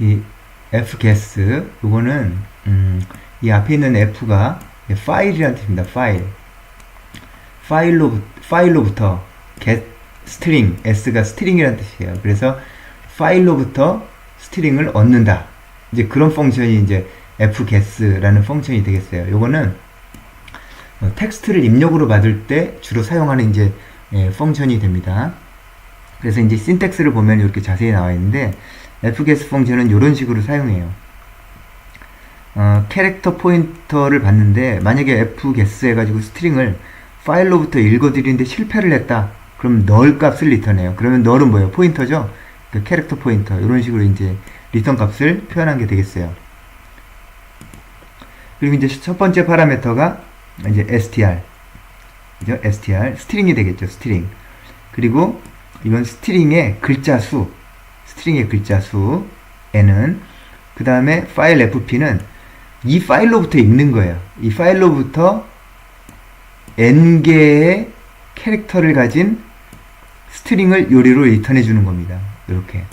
이 fguess 요거는 이 앞에 있는 f가 파일이라는 뜻입니다. 파일로부터 get string, s가 string이라는 뜻이에요. 그래서 파일로부터 스트링을 얻는다. 이제 그런 펑션이 이제 fguess라는 펑션이 되겠어요. 요거는 텍스트를 입력으로 받을 때 주로 사용하는 이제 펑션이 됩니다. 그래서 이제 신텍스를 보면 이렇게 자세히 나와 있는데 fguess 펑션은 이런 식으로 사용해요. 캐릭터 포인터를 받는데 만약에 fguess 해가지고 스트링을 파일로부터 읽어드리는데 실패를 했다. 그럼 null 값을 리턴해요. 그러면 null은 뭐예요? 포인터죠? 그 캐릭터 포인터 이런 식으로 이제 리턴 값을 표현한 게 되겠어요. 그리고 이제 첫 번째 파라미터가 이제 str, 그죠? str 스트링이 되겠죠. 스트링. 그리고 이건 스트링의 글자 수, n은 그 다음에 파일 fp는 이 파일로부터 읽는 거예요. 이 파일로부터 n개의 캐릭터를 가진 스트링을 요리로 리턴해 주는 겁니다. 이렇게.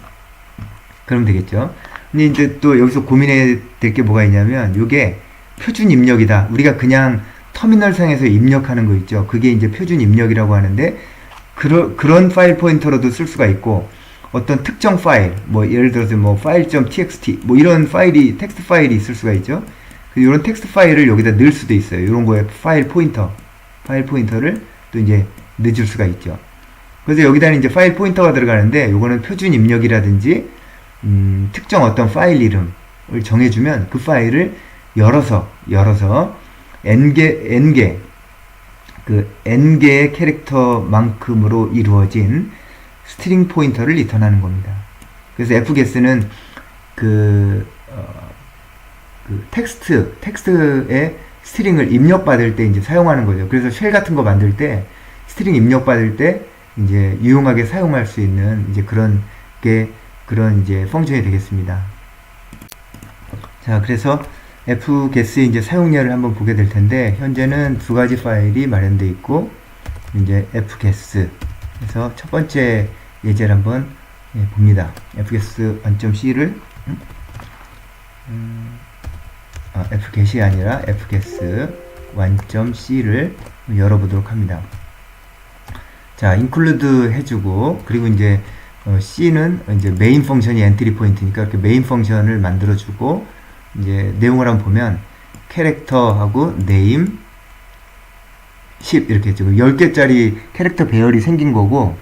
그러면 되겠죠. 근데 이제 또 여기서 고민해야 될 게 뭐가 있냐면, 요게 표준 입력이다. 우리가 그냥 터미널 상에서 입력하는 거 있죠. 그게 이제 표준 입력이라고 하는데, 그런 파일 포인터로도 쓸 수가 있고, 어떤 특정 파일, 뭐 예를 들어서 뭐 file.txt, 뭐 이런 파일이, 텍스트 파일이 있을 수가 있죠. 이런 텍스트 파일을 여기다 넣을 수도 있어요. 이런 거에 파일 포인터를 또 이제 넣어줄 수가 있죠. 그래서 여기다는 이제 파일 포인터가 들어가는데, 요거는 표준 입력이라든지 특정 어떤 파일 이름을 정해주면 그 파일을 열어서 n개의 캐릭터만큼으로 이루어진 스트링 포인터를 리턴하는 겁니다. 그래서 fguess는 텍스트에 스트링을 입력받을 때 이제 사용하는 거죠. 그래서 쉘 같은 거 만들 때 스트링 입력받을 때 이제 유용하게 사용할 수 있는 이제 그런 이제 펑션이 되겠습니다. 자, 그래서 fguess의 이제 사용例을 한번 보게 될 텐데, 현재는 두 가지 파일이 마련되어 있고, 이제 fguess. 그래서 첫 번째 예제를 한번 봅니다. fguess 1.c를 fget이 아니라 fguess 1.c를 열어보도록 합니다. 자, include 해주고, 그리고 이제 C는 이제 메인 펑션이 엔트리 포인트니까 이렇게 메인 펑션을 만들어주고, 이제 내용을 한번 보면 캐릭터하고 name 10 이렇게 했죠. 10개짜리 캐릭터 배열이 생긴 거고,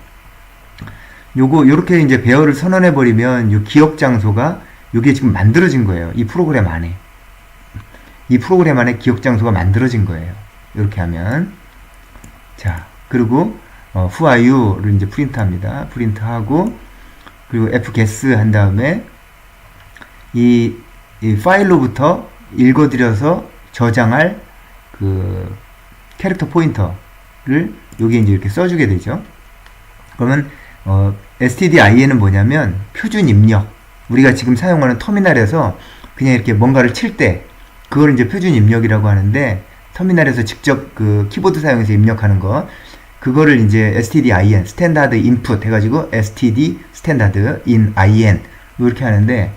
요렇게 이제 배열을 선언해 버리면 요 기억 장소가 요게 지금 만들어진 거예요. 이 프로그램 안에 기억 장소가 만들어진 거예요. 이렇게 하면. 자, 그리고 who are you를 이제 프린트합니다. 프린트하고, 그리고 fguess 한 다음에 이 파일로부터 읽어드려서 저장할 그 캐릭터 포인터를 여기 이제 이렇게 써주게 되죠. 그러면 stdin은 뭐냐면 표준 입력. 우리가 지금 사용하는 터미널에서 그냥 이렇게 뭔가를 칠 때 그걸 이제 표준 입력이라고 하는데, 터미널에서 직접 그 키보드 사용해서 입력하는 거, 그거를 이제 stdin, 스탠다드 인풋 해가지고 std 스탠다드 in in 이렇게 하는데,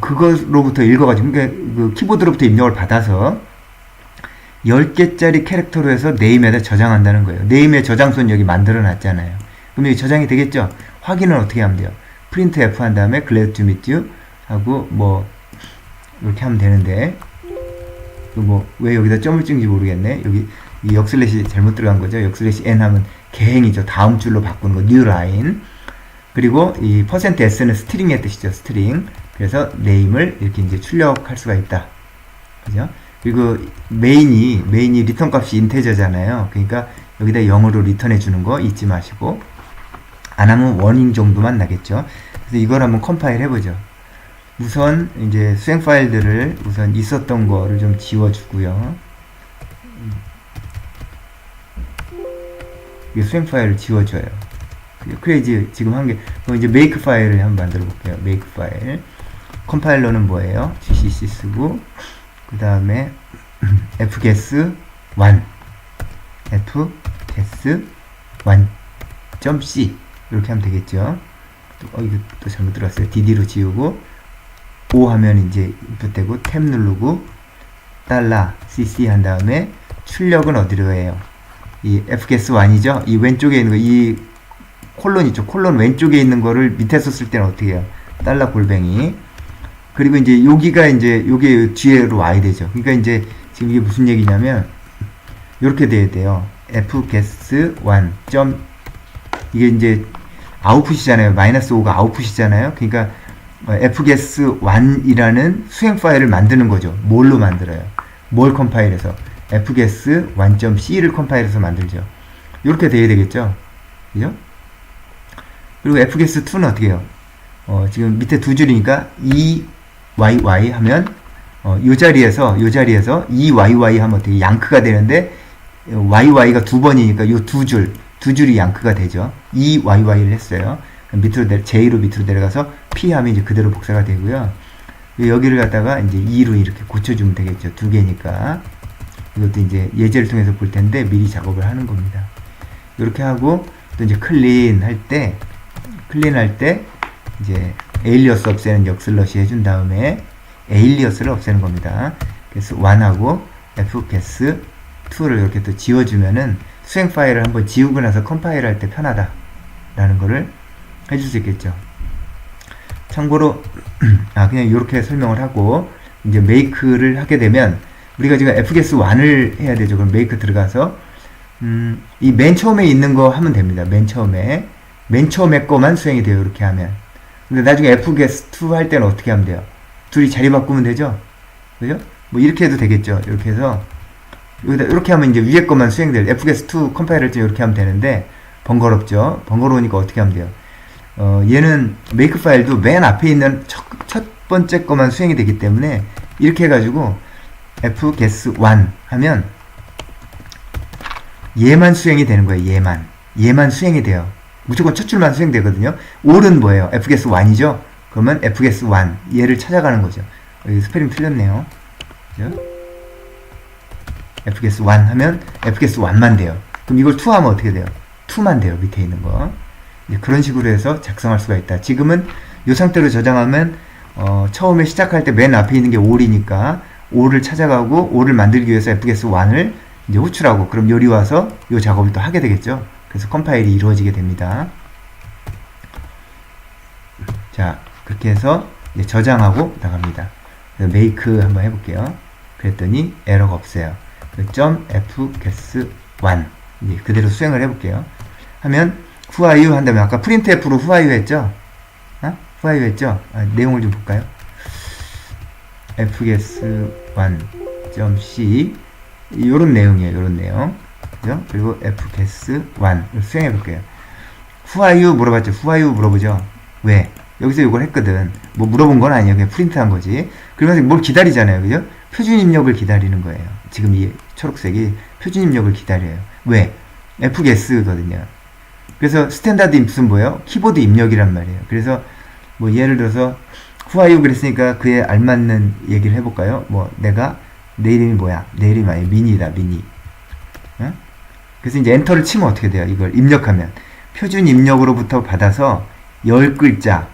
그거로부터 읽어가지고, 그러니까 그 키보드로부터 입력을 받아서 10개짜리 캐릭터로 해서 네임에다 저장한다는 거예요. 네임의 저장소는 여기 만들어 놨잖아요. 그럼 여기 저장이 되겠죠? 확인은 어떻게 하면 돼요? 프린트 F 한 다음에 glad to meet you 하고 뭐 이렇게 하면 되는데, 뭐 왜 여기다 점을 찍는지 모르겠네. 여기 이 역슬래시 잘못 들어간 거죠. 역슬래시 n 하면 개행이죠. 다음 줄로 바꾸는 거, new line. 그리고 이 %s는 스트링의 뜻이죠. 스트링. 그래서 name을 이렇게 이제 출력할 수가 있다. 그죠? 그리고 메인이 리턴 값이 인테저잖아요. 그러니까 여기다 0으로 리턴해 주는 거 잊지 마시고, 안 하면 워닝 정도만 나겠죠. 그래서 이걸 한번 컴파일 해보죠. 우선 이제 수행 파일들을 우선 있었던 거를 좀 지워주고요. 이 수행 파일을 지워줘요. 크레이지 지금 한 개. 그럼 이제 make 파일을 한번 만들어 볼게요. make 파일. 컴파일러는 뭐예요? gcc 쓰고, 그 다음에 fguess 1 1.c 이렇게 하면 되겠죠. 이거 또 잘못 들어갔어요. dd로 지우고 O 하면 이제 인풋되고 탭 누르고 달러 cc 한 다음에 출력은 어디로 해요? 이 fgas1이죠? 이 왼쪽에 있는 거, 이 콜론 있죠? 콜론 왼쪽에 있는 거를 밑에서 쓸 때는 어떻게 해요? 달러 골뱅이. 그리고 이제 여기가 이제 요게 뒤에로 와야 되죠. 그러니까 이제 지금 이게 무슨 얘기냐면 이렇게 돼야 돼요. fgas1 점 이게 이제 아웃풋이잖아요. -5가 아웃풋이잖아요. 그러니까 fgas1이라는 수행 파일을 만드는 거죠. 뭘로 만들어요? 뭘 컴파일해서? fgas1.c를 컴파일해서 만들죠. 이렇게 돼야 되겠죠. 그죠? 그리고 fgas2는 어떻게 해요? 지금 밑에 두 줄이니까 EYY 하면 요 자리에서 EYY 하면 어떻게 양크가 되는데 YY가 두 번이니까 요 두 줄이 양크가 되죠. EYY를 했어요. 밑으로 J로 밑으로 내려가서 P 하면 이제 그대로 복사가 되고요. 여기를 갖다가 이제 2로 이렇게 고쳐주면 되겠죠. 두 개니까. 이것도 이제 예제를 통해서 볼 텐데 미리 작업을 하는 겁니다. 이렇게 하고 또 이제 클린 할 때 이제 에일리어스 없애는 역슬러시 해준 다음에 에일리어스를 없애는 겁니다. 그래서 1하고 fgas2를 이렇게 또 지워주면은 수행 파일을 한번 지우고 나서 컴파일 할 때 편하다 라는 거를 해줄 수 있겠죠. 참고로 그냥 이렇게 설명을 하고 이제 make를 하게 되면 우리가 지금 fgas1을 해야 되죠. 그럼 make 들어가서 이 맨 처음에 있는 거 하면 됩니다. 맨 처음에 거만 수행이 돼요. 이렇게 하면. 근데 나중에 fgas2 할 때는 어떻게 하면 돼요? 둘이 자리 바꾸면 되죠? 그죠? 뭐 이렇게 해도 되겠죠. 이렇게 해서 여기다 이렇게 하면 이제 위에 것만 수행돼요. fgas2 컴파일할 때 이렇게 하면 되는데 번거롭죠. 번거로우니까 어떻게 하면 돼요? 얘는 make 파일도 맨 앞에 있는 첫 번째 것만 수행이 되기 때문에 이렇게 해가지고 fgas1 하면 얘만 수행이 되는 거예요. 얘만 수행이 돼요. 무조건 첫 줄만 수행되거든요. all은 뭐예요? fgas1이죠? 그러면 fgas1 얘를 찾아가는 거죠. 여기 스페링 틀렸네요. 그죠? fgas1 하면 fgas1만 돼요. 그럼 이걸 2 하면 어떻게 돼요? 2만 돼요. 밑에 있는 거. 그런 식으로 해서 작성할 수가 있다. 지금은 이 상태로 저장하면 처음에 시작할 때 맨 앞에 있는 게 all이니까 all을 찾아가고 all을 만들기 위해서 fgas1을 이제 호출하고 그럼 요리 와서 이 작업을 또 하게 되겠죠. 그래서 컴파일이 이루어지게 됩니다. 자, 그렇게 해서 이제 저장하고 나갑니다. make 한번 해볼게요. 그랬더니 에러가 없어요. .fgas1 이제 그대로 수행을 해볼게요. 하면 who are you 한다면 아까 printf로 who are you 했죠? who are you 했죠? 내용을 좀 볼까요? fgas1.c 요런 내용이에요. 요런 내용. 그죠? 그리고 fgas1 수행해 볼게요. who are you 물어봤죠? who are you 물어보죠? 왜? 여기서 이걸 했거든. 뭐 물어본 건 아니에요. 그냥 프린트한 거지. 그러면서 뭘 기다리잖아요. 그죠? 표준 입력을 기다리는 거예요. 지금 이 초록색이 표준 입력을 기다려요. 왜? fgas거든요. 그래서 스탠다드 인풋은 뭐예요? 키보드 입력이란 말이에요. 그래서 뭐 예를 들어서 who are you 그랬으니까 그에 알맞는 얘기를 해볼까요? 뭐 내가 내 이름이 뭐야? 내 이름이 아니에요. 미니다. 미니. 어? 그래서 이제 엔터를 치면 어떻게 돼요? 이걸 입력하면 표준 입력으로부터 받아서 10글자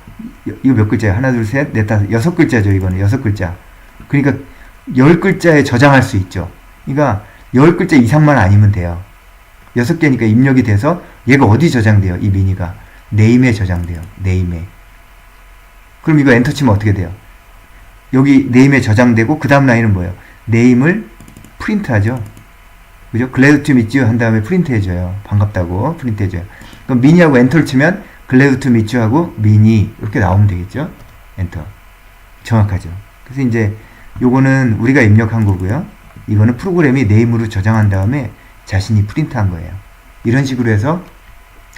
이거 몇 글자예요? 하나 둘 셋 넷 다섯 6글자죠. 이거는 6글자. 그러니까 10글자에 저장할 수 있죠. 그러니까 10글자 이상만 아니면 돼요. 6개니까 입력이 돼서 얘가 어디 저장돼요? 이 미니가 네임에 저장돼요. 네임에. 그럼 이거 엔터 치면 어떻게 돼요? 여기 네임에 저장되고 그 다음 라인은 뭐예요? 네임을 프린트하죠. 그죠? glad to meet you 한 다음에 프린트 해줘요. 반갑다고 프린트 해줘요. 그럼 미니하고 엔터를 치면 glad to meet you 하고 미니 이렇게 나오면 되겠죠? 엔터. 정확하죠. 그래서 이제 요거는 우리가 입력한 거고요. 이거는 프로그램이 네임으로 저장한 다음에 자신이 프린트한 거예요. 이런 식으로 해서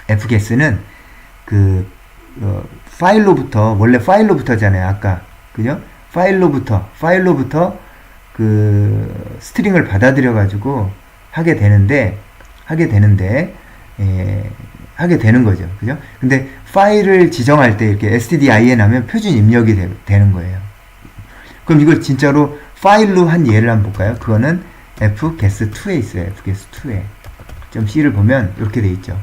fgas는 그 파일로부터 원래 파일로부터잖아요. 아까 그죠? 파일로부터 그 스트링을 받아들여 가지고 하게 되는 거죠. 그죠? 근데 파일을 지정할 때 이렇게 stdin 하면 표준 입력이 되는 거예요. 그럼 이걸 진짜로 파일로 한 예를 한번 볼까요? 그거는 fgas2에 있어요. fgas2에. .c를 보면 이렇게 돼 있죠.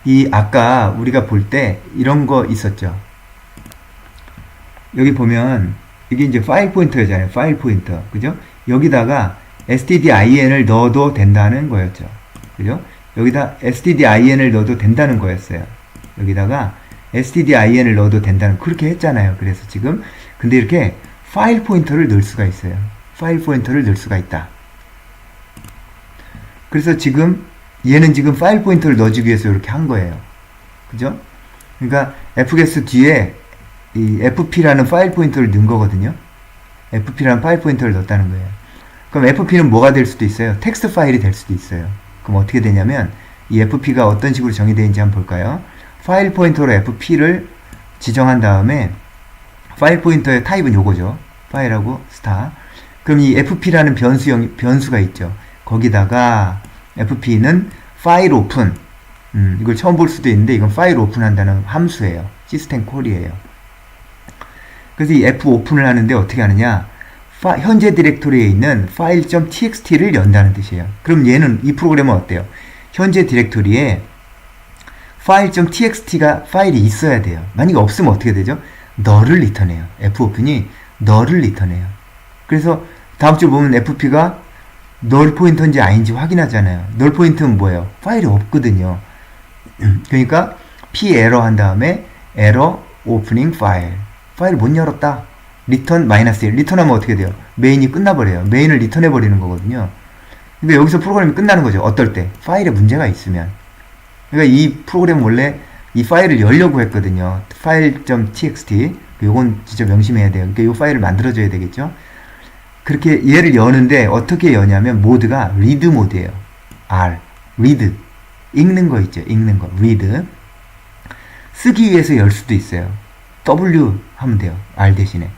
이 아까 우리가 볼 때 이런 거 있었죠. 여기 보면 이게 이제 파일 포인터잖아요. 파일 포인터. 그죠? 여기다가 stdin을 넣어도 된다는 거였죠. 그죠? 여기다 stdin을 넣어도 된다는 거였어요. 여기다가 stdin을 넣어도 된다는, 그렇게 했잖아요. 그래서 지금 근데 이렇게 파일 포인터를 넣을 수가 있어요. 파일 포인터를 넣을 수가 있다. 그래서 지금 얘는 지금 파일 포인터를 넣어주기 위해서 이렇게 한 거예요. 그죠? 그러니까 fgs 뒤에 이 fp라는 파일 포인터를 넣은 거거든요. fp라는 파일 포인터를 넣었다는 거예요. 그럼 fp는 뭐가 될 수도 있어요? 텍스트 파일이 될 수도 있어요. 그럼 어떻게 되냐면 이 fp가 어떤 식으로 정의되어 있는지 한번 볼까요? 파일 포인터로 fp를 지정한 다음에 파일 포인터의 타입은 요거죠. 파일하고 스타. 그럼 이 fp라는 변수가 있죠. 거기다가 fp는 파일 오픈, 이걸 처음 볼 수도 있는데 이건 파일 오픈한다는 함수예요. 시스템 콜이에요. 그래서 이 f 오픈을 하는데 어떻게 하느냐? 현재 디렉토리에 있는 file.txt를 연다는 뜻이에요. 그럼 얘는, 이 프로그램은 어때요? 현재 디렉토리에 file.txt가 파일이 있어야 돼요. 만약에 없으면 어떻게 되죠? null을 리턴해요. fopen이 null을 리턴해요. 그래서 다음 줄 보면 fp가 null 포인터인지 아닌지 확인하잖아요. null 포인터는 뭐예요? 파일이 없거든요. 그러니까 p 에러 한 다음에 error opening file. 파일을 못 열었다. 리턴 -1. 리턴하면 어떻게 돼요? 메인이 끝나버려요. 메인을 리턴해버리는 거거든요. 근데 여기서 프로그램이 끝나는 거죠. 어떨 때? 파일에 문제가 있으면. 그러니까 이 프로그램 원래 이 파일을 열려고 했거든요. file.txt. 요건 진짜 명심해야 돼요. 그러니까 이 파일을 만들어줘야 되겠죠. 그렇게 얘를 여는데 어떻게 여냐면 모드가 read 모드예요. R. read. 읽는 거 있죠. 읽는 거. read. 쓰기 위해서 열 수도 있어요. W 하면 돼요. R 대신에.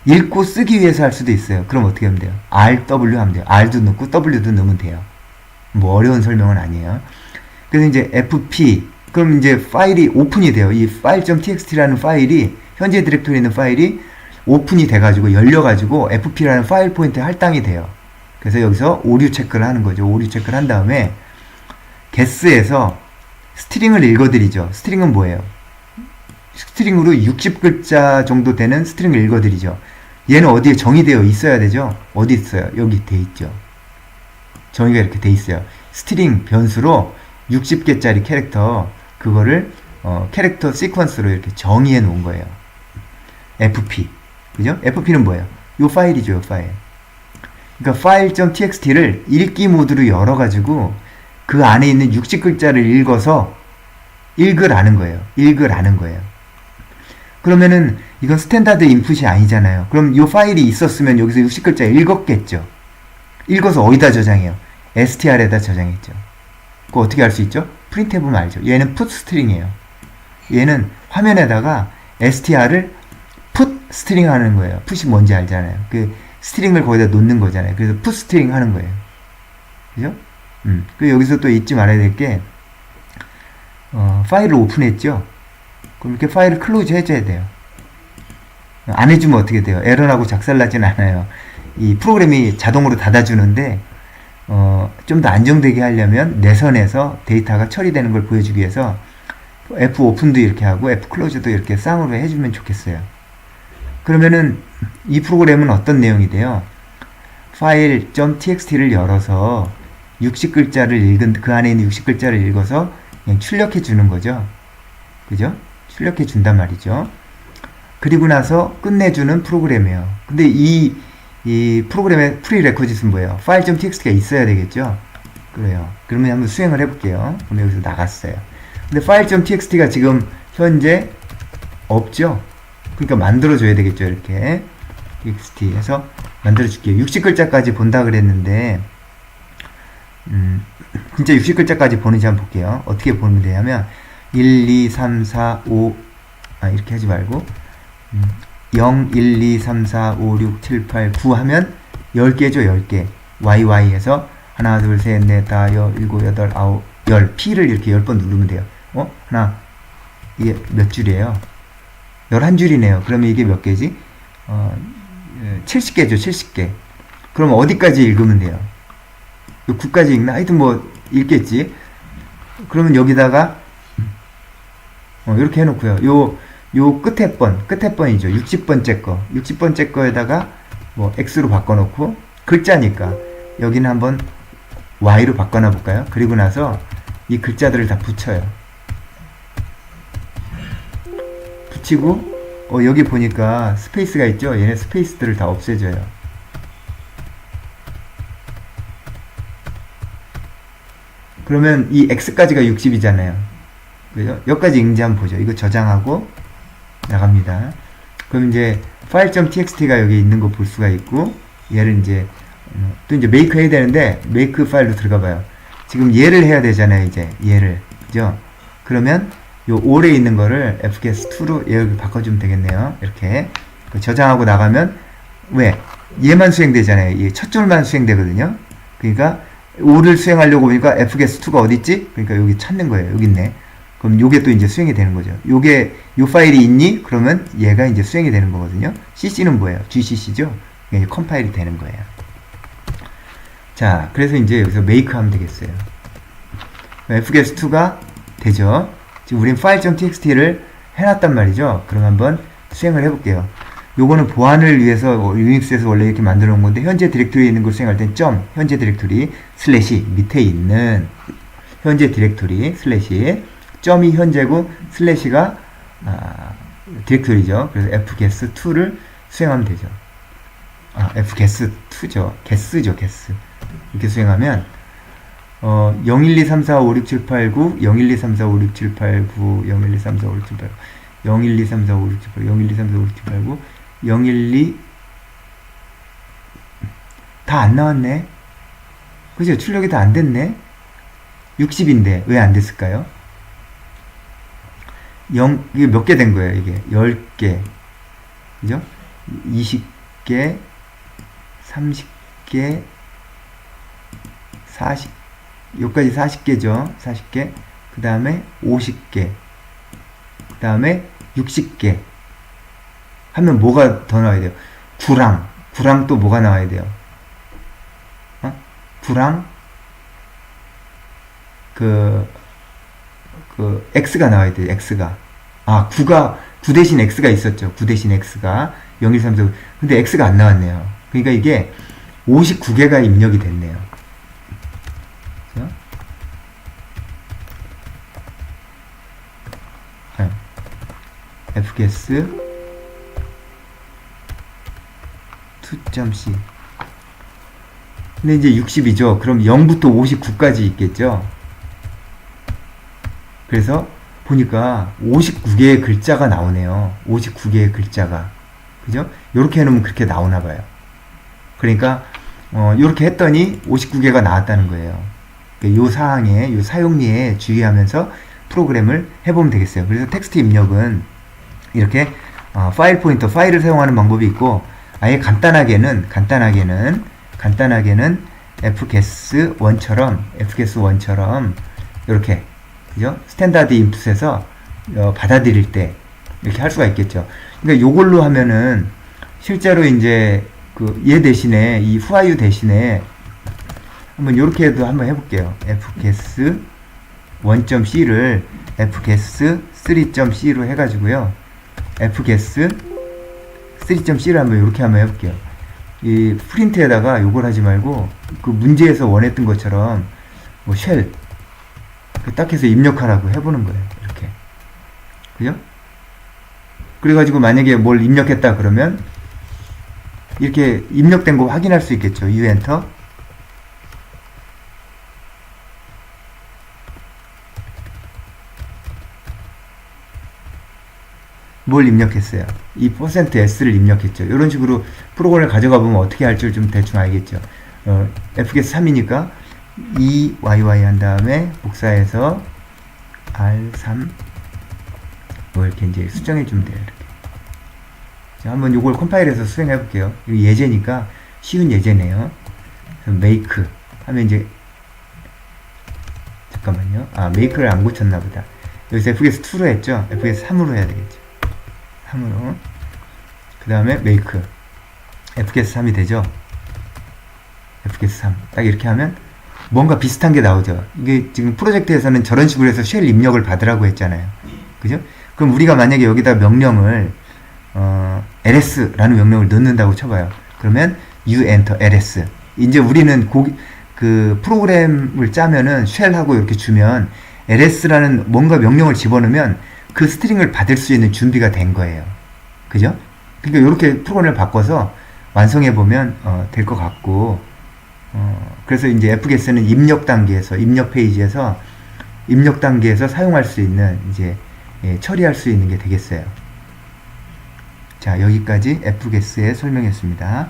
읽고 쓰기 위해서 할 수도 있어요. 그럼 어떻게 하면 돼요? RW 하면 돼요. R도 넣고 W도 넣으면 돼요. 뭐 어려운 설명은 아니에요. 그래서 이제 FP, 그럼 이제 파일이 오픈이 돼요. 이 file.txt라는 파일이, 현재 디렉토리에 있는 파일이 오픈이 돼가지고, 열려가지고 FP라는 파일 포인트에 할당이 돼요. 그래서 여기서 오류 체크를 하는 거죠. 오류 체크를 한 다음에 get에서 스트링을 읽어드리죠. 스트링은 뭐예요? 스트링으로 60글자 정도 되는 스트링을 읽어드리죠. 얘는 어디에 정의되어 있어야 되죠? 어디 있어요? 여기 돼 있죠. 정의가 이렇게 돼 있어요. 스트링 변수로 60개짜리 캐릭터, 그거를 캐릭터 시퀀스로 이렇게 정의해 놓은 거예요. fp. 그죠? fp는 뭐예요? 요 파일이죠, 요 파일. 그러니까 file.txt를 읽기 모드로 열어가지고 그 안에 있는 60글자를 읽어서 읽으라는 거예요. 읽으라는 거예요. 그러면은 이건 스탠다드 인풋이 아니잖아요. 그럼 이 파일이 있었으면 여기서 60글자 읽었겠죠. 읽어서 어디다 저장해요? str에다 저장했죠. 그거 어떻게 할 수 있죠? 프린트 해보면 알죠. 얘는 put string이에요. 얘는 화면에다가 str을 put string 하는 거예요. put이 뭔지 알잖아요. 그 스트링을 거기다 놓는 거잖아요. 그래서 put string 하는 거예요. 그죠? 그 여기서 또 잊지 말아야 될 게, 파일을 오픈했죠? 그럼 이렇게 파일을 클로즈 해줘야 돼요. 안 해주면 어떻게 돼요? 에러나고 작살나진 않아요. 이 프로그램이 자동으로 닫아주는데, 좀 더 안정되게 하려면 내선에서 데이터가 처리되는 걸 보여주기 위해서 F 오픈도 이렇게 하고 F 클로즈도 이렇게 쌍으로 해주면 좋겠어요. 그러면은 이 프로그램은 어떤 내용이 돼요? file.txt를 열어서 60글자를 읽은, 그 안에 있는 60글자를 읽어서 그냥 출력해 주는 거죠. 그죠? 출력해 준단 말이죠. 그리고 나서 끝내주는 프로그램이에요. 근데 이 프로그램의 프리레코짓은 뭐예요? file.txt가 있어야 되겠죠? 그래요. 그러면 한번 수행을 해볼게요. 그럼 여기서 나갔어요. 근데 file.txt가 지금 현재 없죠? 그러니까 만들어줘야 되겠죠? 이렇게. txt 해서 만들어줄게요. 60글자까지 본다 그랬는데, 진짜 60글자까지 보는지 한번 볼게요. 어떻게 보면 되냐면, 1, 2, 3, 4, 5, 이렇게 하지 말고, 0, 1, 2, 3, 4, 5, 6, 7, 8, 9 하면 10개죠, 10개. YY에서 하나, 둘, 셋, 넷, 다, 여, 일곱, 여덟, 아홉, 열. P를 이렇게 10번 누르면 돼요. 하나, 이게 몇 줄이에요? 11줄이네요. 그러면 이게 몇 개지? 70개죠, 70개. 그럼 어디까지 읽으면 돼요? 9까지 읽나? 하여튼 뭐, 읽겠지. 그러면 여기다가, 이렇게 해놓고요. 요 끝에 번이죠. 60번째 거. 60번째 거에다가 뭐 X로 바꿔놓고, 글자니까 여기는 한번 Y로 바꿔놔 볼까요? 그리고 나서 이 글자들을 다 붙여요. 붙이고, 여기 보니까 스페이스가 있죠? 얘네 스페이스들을 다 없애줘요. 그러면 이 X까지가 60이잖아요. 그죠? 여기까지 인지 한번 보죠. 이거 저장하고 나갑니다. 그럼 이제 file.txt가 여기 있는 거 볼 수가 있고, 얘를 이제 또 이제 make 해야 되는데 make 파일로 들어가 봐요. 지금 얘를 해야 되잖아요. 이제 얘를, 그죠? 그러면 요 all에 있는 거를 fks2로 여기 바꿔주면 되겠네요. 이렇게 저장하고 나가면, 왜? 얘만 수행되잖아요. 이 첫 줄만 수행되거든요. 그러니까 all을 수행하려고 보니까 fks2가 어딨지? 그러니까 여기 찾는 거예요. 여기 있네. 그럼 요게 또 이제 수행이 되는 거죠. 요게, 요 파일이 있니? 그러면 얘가 이제 수행이 되는 거거든요. cc는 뭐예요? gcc죠? 이게 컴파일이 되는 거예요. 자, 그래서 이제 여기서 make 하면 되겠어요. fks2가 되죠? 지금 우린 file.txt를 해놨단 말이죠. 그럼 한번 수행을 해볼게요. 요거는 보안을 위해서 유닉스에서 원래 이렇게 만들어 놓은 건데, 현재 디렉토리에 있는 걸 수행할 땐 점, 현재 디렉토리, 슬래시, 밑에 있는 현재 디렉토리, 슬래시, 점이 현재고, 슬래시가, 디렉토리죠. 그래서 fges2를 수행하면 되죠. fges2죠. guess죠, guess. 이렇게 수행하면, 0123456789, 0123456789, 0123456789, 0123456789, 0123456789, 012, 다 안 나왔네? 그죠? 출력이 다 안 됐네? 60인데, 왜 안 됐을까요? 이게 몇 개 된 거예요, 이게? 10개. 그죠? 20개, 30개, 40, 여기까지 40개죠. 40개. 그 다음에 50개. 그 다음에 60개. 하면 뭐가 더 나와야 돼요? 구랑 또 뭐가 나와야 돼요? 구랑, X가 나와야 돼요, X가. 9 대신 X가 있었죠. 9 대신 X가. 0, 1, 3, 4. 근데 X가 안 나왔네요. 그러니까 이게 59개가 입력이 됐네요. 그죠? fgs 2.c. 근데 이제 60이죠. 그럼 0부터 59까지 있겠죠. 그래서 보니까 59개의 글자가 나오네요. 59개의 글자가. 그죠? 요렇게 해놓으면 그렇게 나오나 봐요. 그러니까 요렇게 했더니 59개가 나왔다는 거예요. 요 사항에, 요 사용리에 주의하면서 프로그램을 해보면 되겠어요. 그래서 텍스트 입력은 이렇게 파일 포인터, 파일을 사용하는 방법이 있고, 아예 간단하게는 fgs1처럼 이렇게, 그죠? 스탠다드 인풋에서 받아들일 때 이렇게 할 수가 있겠죠. 그러니까 요걸로 하면은 실제로 이제 얘 대신에, 이 whoaryou 대신에 한번 요렇게 해도 한번 해볼게요. fgs 1.c를 fgs 3.c로 해가지고요. fgs 3.c를 한번 요렇게 한번 해볼게요. 이 프린트에다가 요걸 하지 말고 그 문제에서 원했던 것처럼 뭐 쉘 딱 해서 입력하라고 해보는 거예요. 이렇게. 그죠? 그래가지고 만약에 뭘 입력했다 그러면 이렇게 입력된 거 확인할 수 있겠죠. U 엔터. 뭘 입력했어요? 이 %s를 입력했죠. 이런 식으로 프로그램을 가져가 보면 어떻게 할 줄 좀 대충 알겠죠. fgs 3이니까 EYY 한 다음에 복사해서 R3 뭐 이렇게 이제 수정해 주면 돼요. 이렇게. 자, 한번 요걸 컴파일해서 수행해 볼게요. 이거 예제니까 쉬운 예제네요. make 하면 이제 잠깐만요. make를 안 고쳤나 보다. 여기서 fgs2로 했죠. fgs3으로 해야 되겠죠. 3으로. 그 다음에 make fgs3이 되죠. fgs3 딱 이렇게 하면 뭔가 비슷한 게 나오죠. 이게 지금 프로젝트에서는 저런 식으로 해서 쉘 입력을 받으라고 했잖아요. 그죠? 그럼 우리가 만약에 여기다 명령을 ls라는 명령을 넣는다고 쳐봐요. 그러면 you enter ls. 이제 우리는 그 프로그램을 짜면은 쉘하고 이렇게 주면 ls라는 뭔가 명령을 집어넣으면 그 스트링을 받을 수 있는 준비가 된 거예요. 그죠? 그러니까 이렇게 프로그램을 바꿔서 완성해 보면 될 것 같고, 그래서 이제 fget는 입력 페이지에서 입력 단계에서 사용할 수 있는 이제 처리할 수 있는 게 되겠어요. 자, 여기까지 fget에 설명했습니다.